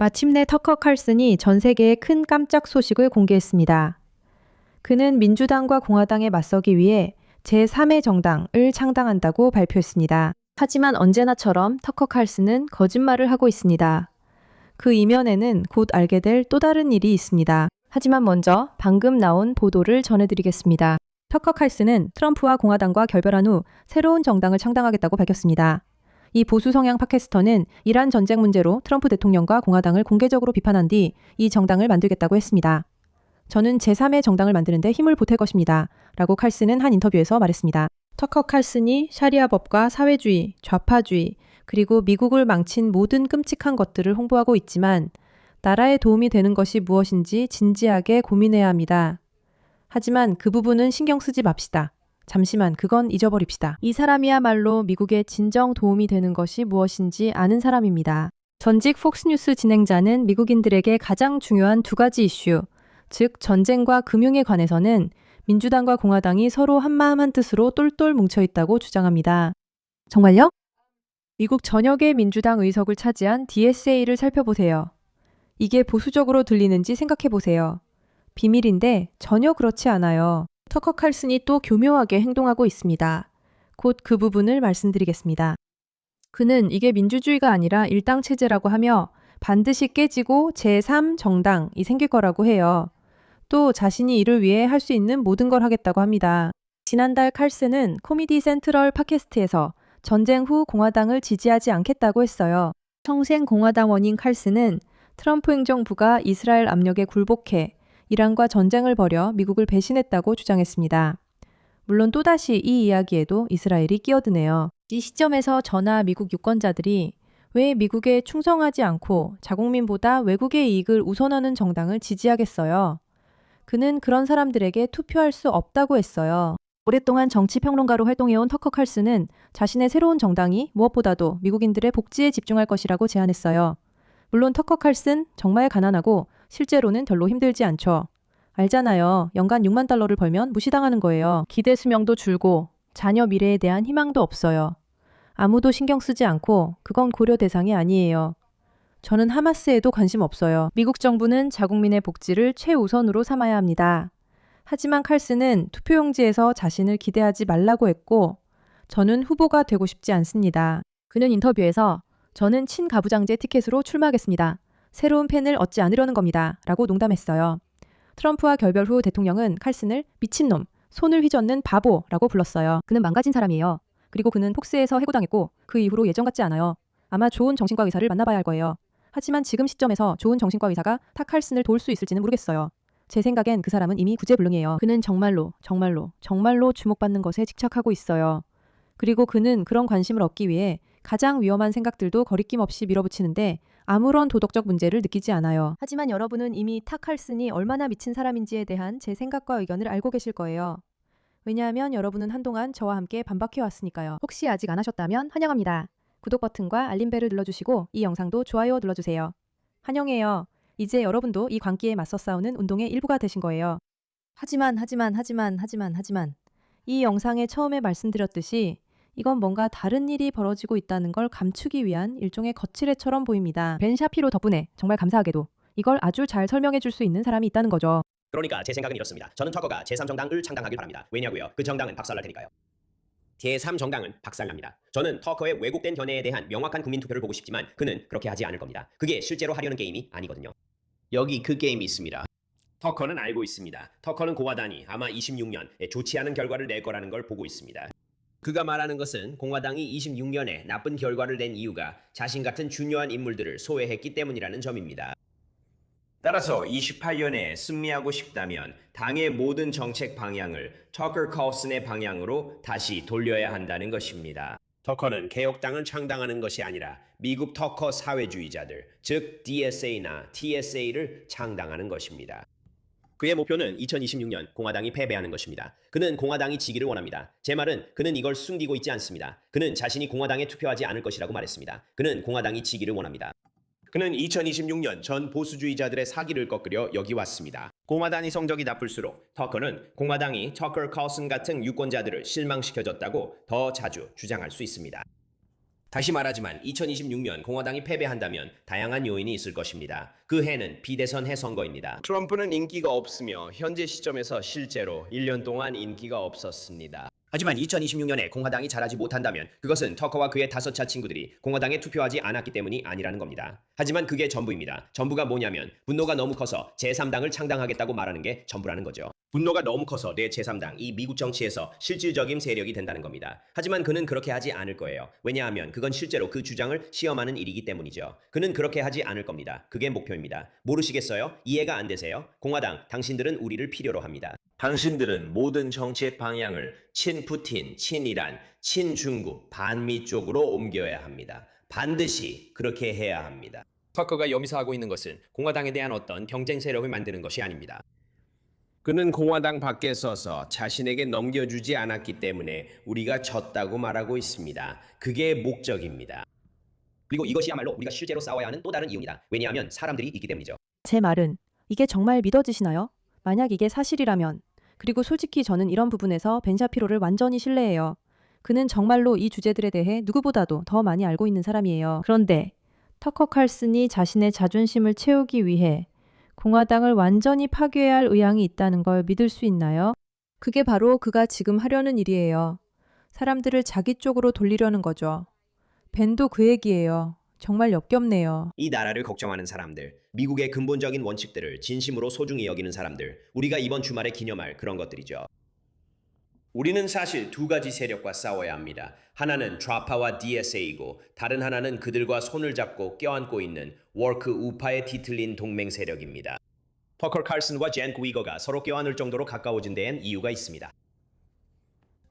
마침내 터커 칼슨이 전 세계에 큰 깜짝 소식을 공개했습니다. 그는 민주당과 공화당에 맞서기 위해 제3의 정당을 창당한다고 발표했습니다. 하지만 언제나처럼 터커 칼슨은 거짓말을 하고 있습니다. 그 이면에는 곧 알게 될 또 다른 일이 있습니다. 하지만 먼저 방금 나온 보도를 전해드리겠습니다. 터커 칼슨은 트럼프와 공화당과 결별한 후 새로운 정당을 창당하겠다고 밝혔습니다. 이 보수 성향 팟캐스터는 이란 전쟁 문제로 트럼프 대통령과 공화당을 공개적으로 비판한 뒤 이 정당을 만들겠다고 했습니다. 저는 제3의 정당을 만드는데 힘을 보탤 것입니다. 라고 칼슨은 한 인터뷰에서 말했습니다. 터커 칼슨이 샤리아 법과 사회주의, 좌파주의, 그리고 미국을 망친 모든 끔찍한 것들을 홍보하고 있지만 나라에 도움이 되는 것이 무엇인지 진지하게 고민해야 합니다. 하지만 그 부분은 신경 쓰지 맙시다. 잠시만 그건 잊어버립시다. 이 사람이야말로 미국에 진정 도움이 되는 것이 무엇인지 아는 사람입니다. 전직 폭스뉴스 진행자는 미국인들에게 가장 중요한 두 가지 이슈, 즉 전쟁과 금융에 관해서는 민주당과 공화당이 서로 한마음 한뜻으로 똘똘 뭉쳐있다고 주장합니다. 정말요? 미국 전역의 민주당 의석을 차지한 DSA를 살펴보세요. 이게 보수적으로 들리는지 생각해보세요. 비밀인데 전혀 그렇지 않아요. 터커 칼슨이 또 교묘하게 행동하고 있습니다. 곧 그 부분을 말씀드리겠습니다. 그는 이게 민주주의가 아니라 일당 체제라고 하며 반드시 깨지고 제3 정당이 생길 거라고 해요. 또 자신이 이를 위해 할 수 있는 모든 걸 하겠다고 합니다. 지난달 칼슨은 코미디 센트럴 팟캐스트에서 전쟁 후 공화당을 지지하지 않겠다고 했어요. 평생 공화당원인 칼슨은 트럼프 행정부가 이스라엘 압력에 굴복해 이란과 전쟁을 벌여 미국을 배신했다고 주장했습니다. 물론 또다시 이 이야기에도 이스라엘이 끼어드네요. 이 시점에서 저나 미국 유권자들이 왜 미국에 충성하지 않고 자국민보다 외국의 이익을 우선하는 정당을 지지하겠어요? 그는 그런 사람들에게 투표할 수 없다고 했어요. 오랫동안 정치평론가로 활동해온 터커 칼슨은 자신의 새로운 정당이 무엇보다도 미국인들의 복지에 집중할 것이라고 제안했어요. 물론 터커 칼슨 정말 가난하고 실제로는 별로 힘들지 않죠. 알잖아요. 연간 $60,000를 벌면 무시당하는 거예요. 기대 수명도 줄고 자녀 미래에 대한 희망도 없어요. 아무도 신경 쓰지 않고 그건 고려 대상이 아니에요. 저는 하마스에도 관심 없어요. 미국 정부는 자국민의 복지를 최우선으로 삼아야 합니다. 하지만 칼슨은 투표용지에서 자신을 기대하지 말라고 했고 저는 후보가 되고 싶지 않습니다. 그는 인터뷰에서 저는 친가부장제 티켓으로 출마하겠습니다. 새로운 팬을 얻지 않으려는 겁니다. 라고 농담했어요. 트럼프와 결별 후 대통령은 칼슨을 미친놈, 손을 휘젓는 바보라고 불렀어요. 그는 망가진 사람이에요. 그리고 그는 폭스에서 해고당했고 그 이후로 예전 같지 않아요. 아마 좋은 정신과 의사를 만나봐야 할 거예요. 하지만 지금 시점에서 좋은 정신과 의사가 타 칼슨을 도울 수 있을지는 모르겠어요. 제 생각엔 그 사람은 이미 구제불능이에요. 그는 정말로 주목받는 것에 집착하고 있어요. 그리고 그는 그런 관심을 얻기 위해 가장 위험한 생각들도 거리낌 없이 밀어붙이는데 아무런 도덕적 문제를 느끼지 않아요. 하지만 여러분은 이미 타 칼슨이 얼마나 미친 사람인지에 대한 제 생각과 의견을 알고 계실 거예요. 왜냐하면 여러분은 한동안 저와 함께 반박해왔으니까요. 혹시 아직 안 하셨다면 환영합니다. 구독 버튼과 알림벨을 눌러주시고 이 영상도 좋아요 눌러주세요. 환영해요. 이제 여러분도 이 광기에 맞서 싸우는 운동의 일부가 되신 거예요. 하지만 이 영상에 처음에 말씀드렸듯이 이건 뭔가 다른 일이 벌어지고 있다는 걸 감추기 위한 일종의 거칠애처럼 보입니다. 벤 샤피로 덕분에 정말 감사하게도 이걸 아주 잘 설명해 줄 수 있는 사람이 있다는 거죠. 그러니까 제 생각은 이렇습니다. 저는 터커가 제3정당을 창당하길 바랍니다. 왜냐고요? 그 정당은 박살날 테니까요. 제3정당은 박살납니다. 저는 터커의 왜곡된 견해에 대한 명확한 국민투표를 보고 싶지만 그는 그렇게 하지 않을 겁니다. 그게 실제로 하려는 게임이 아니거든요. 여기 그 게임이 있습니다. 터커는 알고 있습니다. 터커는 공화당이 아마 26년에 좋지 않은 결과를 낼 거라는 걸 보고 있습니다. 그가 말하는 것은 공화당이 26년에 나쁜 결과를 낸 이유가 자신 같은 중요한 인물들을 소외했기 때문이라는 점입니다. 따라서 28년에 승리하고 싶다면 당의 모든 정책 방향을 터커 칼슨의 방향으로 다시 돌려야 한다는 것입니다. 터커는 개혁당을 창당하는 것이 아니라 미국 터커 사회주의자들, 즉 DSA나 TSA를 창당하는 것입니다. 그의 목표는 2026년 공화당이 패배하는 것입니다. 그는 공화당이 지기를 원합니다. 제 말은 그는 이걸 숨기고 있지 않습니다. 그는 자신이 공화당에 투표하지 않을 것이라고 말했습니다. 그는 공화당이 지기를 원합니다. 그는 2026년 전 보수주의자들의 사기를 꺾으려 여기 왔습니다. 공화당이 성적이 나쁠수록 터커는 공화당이 터커 칼슨 같은 유권자들을 실망시켜줬다고 더 자주 주장할 수 있습니다. 다시 말하지만 2026년 공화당이 패배한다면 다양한 요인이 있을 것입니다. 그 해는 비대선 해선거입니다. 트럼프는 인기가 없으며 현재 시점에서 실제로 1년 동안 인기가 없었습니다. 하지만 2026년에 공화당이 잘하지 못한다면 그것은 터커와 그의 5차 친구들이 공화당에 투표하지 않았기 때문이 아니라는 겁니다. 하지만 그게 전부입니다. 전부가 뭐냐면 분노가 너무 커서 제3당을 창당하겠다고 말하는 게 전부라는 거죠. 분노가 너무 커서 내 제3당, 이 미국 정치에서 실질적인 세력이 된다는 겁니다. 하지만 그는 그렇게 하지 않을 거예요. 왜냐하면 그건 실제로 그 주장을 시험하는 일이기 때문이죠. 그는 그렇게 하지 않을 겁니다. 그게 목표입니다. 모르시겠어요? 이해가 안 되세요? 공화당, 당신들은 우리를 필요로 합니다. 당신들은 모든 정책 방향을 친푸틴, 친이란, 친중국, 반미 쪽으로 옮겨야 합니다. 반드시 그렇게 해야 합니다. 터커가 여기서 하고 있는 것은 공화당에 대한 어떤 경쟁 세력을 만드는 것이 아닙니다. 그는 공화당 밖에 서서 자신에게 넘겨주지 않았기 때문에 우리가 졌다고 말하고 있습니다. 그게 목적입니다. 그리고 이것이야말로 우리가 실제로 싸워야 하는 또 다른 이유입니다. 왜냐하면 사람들이 있기 때문이죠. 제 말은 이게 정말 믿어지시나요? 만약 이게 사실이라면, 그리고 솔직히 저는 이런 부분에서 벤 샤피로를 완전히 신뢰해요. 그는 정말로 이 주제들에 대해 누구보다도 더 많이 알고 있는 사람이에요. 그런데 터커 칼슨이 자신의 자존심을 채우기 위해 공화당을 완전히 파괴해야 할 의향이 있다는 걸 믿을 수 있나요? 그게 바로 그가 지금 하려는 일이에요. 사람들을 자기 쪽으로 돌리려는 거죠. 벤도 그 얘기예요. 정말 역겹네요. 이 나라를 걱정하는 사람들, 미국의 근본적인 원칙들을 진심으로 소중히 여기는 사람들, 우리가 이번 주말에 기념할 그런 것들이죠. 우리는 사실 두 가지 세력과 싸워야 합니다. 하나는 좌파와 DSA이고 다른 하나는 그들과 손을 잡고 껴안고 있는 워크 우파에 뒤틀린 동맹 세력입니다. 터커 칼슨과 젠 구이거가 서로 껴안을 정도로 가까워진 데엔 이유가 있습니다.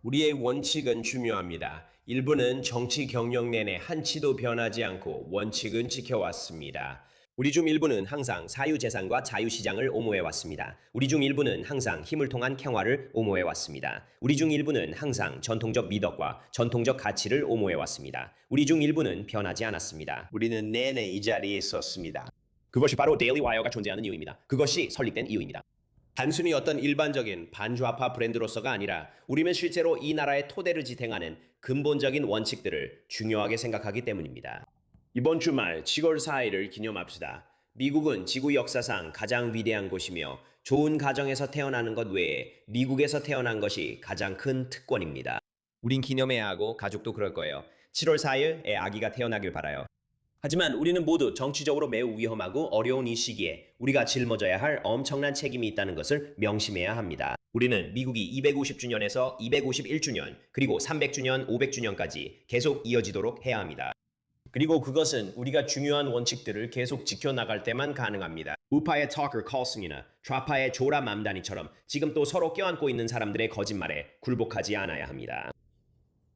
우리의 원칙은 중요합니다. 일부는 정치 경력 내내 한치도 변하지 않고 원칙은 지켜왔습니다. 우리 중 일부는 항상 사유재산과 자유시장을 옹호해왔습니다. 우리 중 일부는 항상 힘을 통한 캥화를 옹호해왔습니다. 우리 중 일부는 항상 전통적 미덕과 전통적 가치를 옹호해왔습니다. 우리 중 일부는 변하지 않았습니다. 우리는 내내 이 자리에 있었습니다. 그것이 바로 데일리 와이어가 존재하는 이유입니다. 그것이 설립된 이유입니다. 단순히 어떤 일반적인 반좌파 브랜드로서가 아니라 우리는 실제로 이 나라의 토대를 지탱하는 근본적인 원칙들을 중요하게 생각하기 때문입니다. 이번 주말 7월 4일을 기념합시다. 미국은 지구 역사상 가장 위대한 곳이며 좋은 가정에서 태어나는 것 외에 미국에서 태어난 것이 가장 큰 특권입니다. 우린 기념해야 하고 가족도 그럴 거예요. 7월 4일 애 아기가 태어나길 바라요. 하지만 우리는 모두 정치적으로 매우 위험하고 어려운 이 시기에 우리가 짊어져야 할 엄청난 책임이 있다는 것을 명심해야 합니다. 우리는 미국이 250주년에서 251주년, 그리고 300주년, 500주년까지 계속 이어지도록 해야 합니다. 그리고 그것은 우리가 중요한 원칙들을 계속 지켜나갈 때만 가능합니다. 우파의 터커 칼슨이나 좌파의 조라 맘다니처럼 지금 또 서로 껴안고 있는 사람들의 거짓말에 굴복하지 않아야 합니다.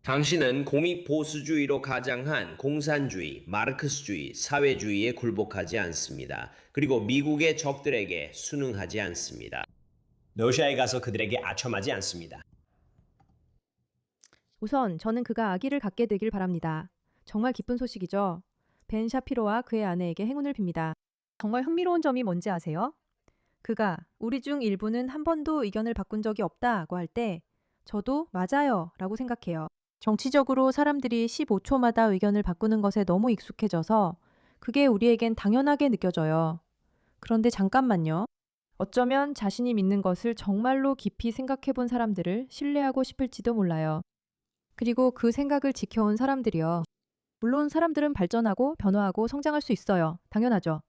당신은 공익보수주의로 가장한 공산주의, 마르크스주의, 사회주의에 굴복하지 않습니다. 그리고 미국의 적들에게 순응하지 않습니다. 러시아에 가서 그들에게 아첨하지 않습니다. 우선 저는 그가 아기를 갖게 되길 바랍니다. 정말 기쁜 소식이죠. 벤 샤피로와 그의 아내에게 행운을 빕니다. 정말 흥미로운 점이 뭔지 아세요? 그가 우리 중 일부는 한 번도 의견을 바꾼 적이 없다고 할 때 저도 맞아요 라고 생각해요. 정치적으로 사람들이 15초마다 의견을 바꾸는 것에 너무 익숙해져서 그게 우리에겐 당연하게 느껴져요. 그런데 잠깐만요. 어쩌면 자신이 믿는 것을 정말로 깊이 생각해 본 사람들을 신뢰하고 싶을지도 몰라요. 그리고 그 생각을 지켜온 사람들이요. 물론 사람들은 발전하고 변화하고 성장할 수 있어요. 당연하죠.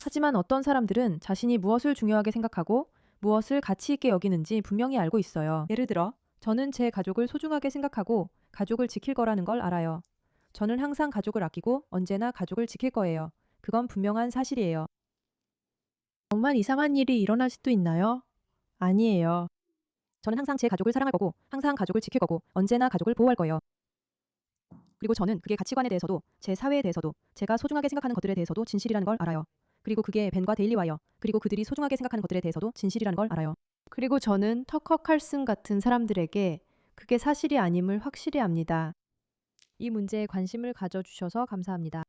하지만 어떤 사람들은 자신이 무엇을 중요하게 생각하고 무엇을 가치 있게 여기는지 분명히 알고 있어요. 예를 들어 저는 제 가족을 소중하게 생각하고 가족을 지킬 거라는 걸 알아요. 저는 항상 가족을 아끼고 언제나 가족을 지킬 거예요. 그건 분명한 사실이에요. 정말 이상한 일이 일어날 수도 있나요? 아니에요. 저는 항상 제 가족을 사랑할 거고 항상 가족을 지킬 거고 언제나 가족을 보호할 거예요. 그리고 저는 그게 가치관에 대해서도 제 사회에 대해서도 제가 소중하게 생각하는 것들에 대해서도 진실이라는 걸 알아요. 그리고 그게 벤과 데일리 와이어 그리고 그들이 소중하게 생각하는 것들에 대해서도 진실이라는 걸 알아요. 그리고 저는 터커 칼슨 같은 사람들에게 그게 사실이 아님을 확실히 압니다. 이 문제에 관심을 가져주셔서 감사합니다.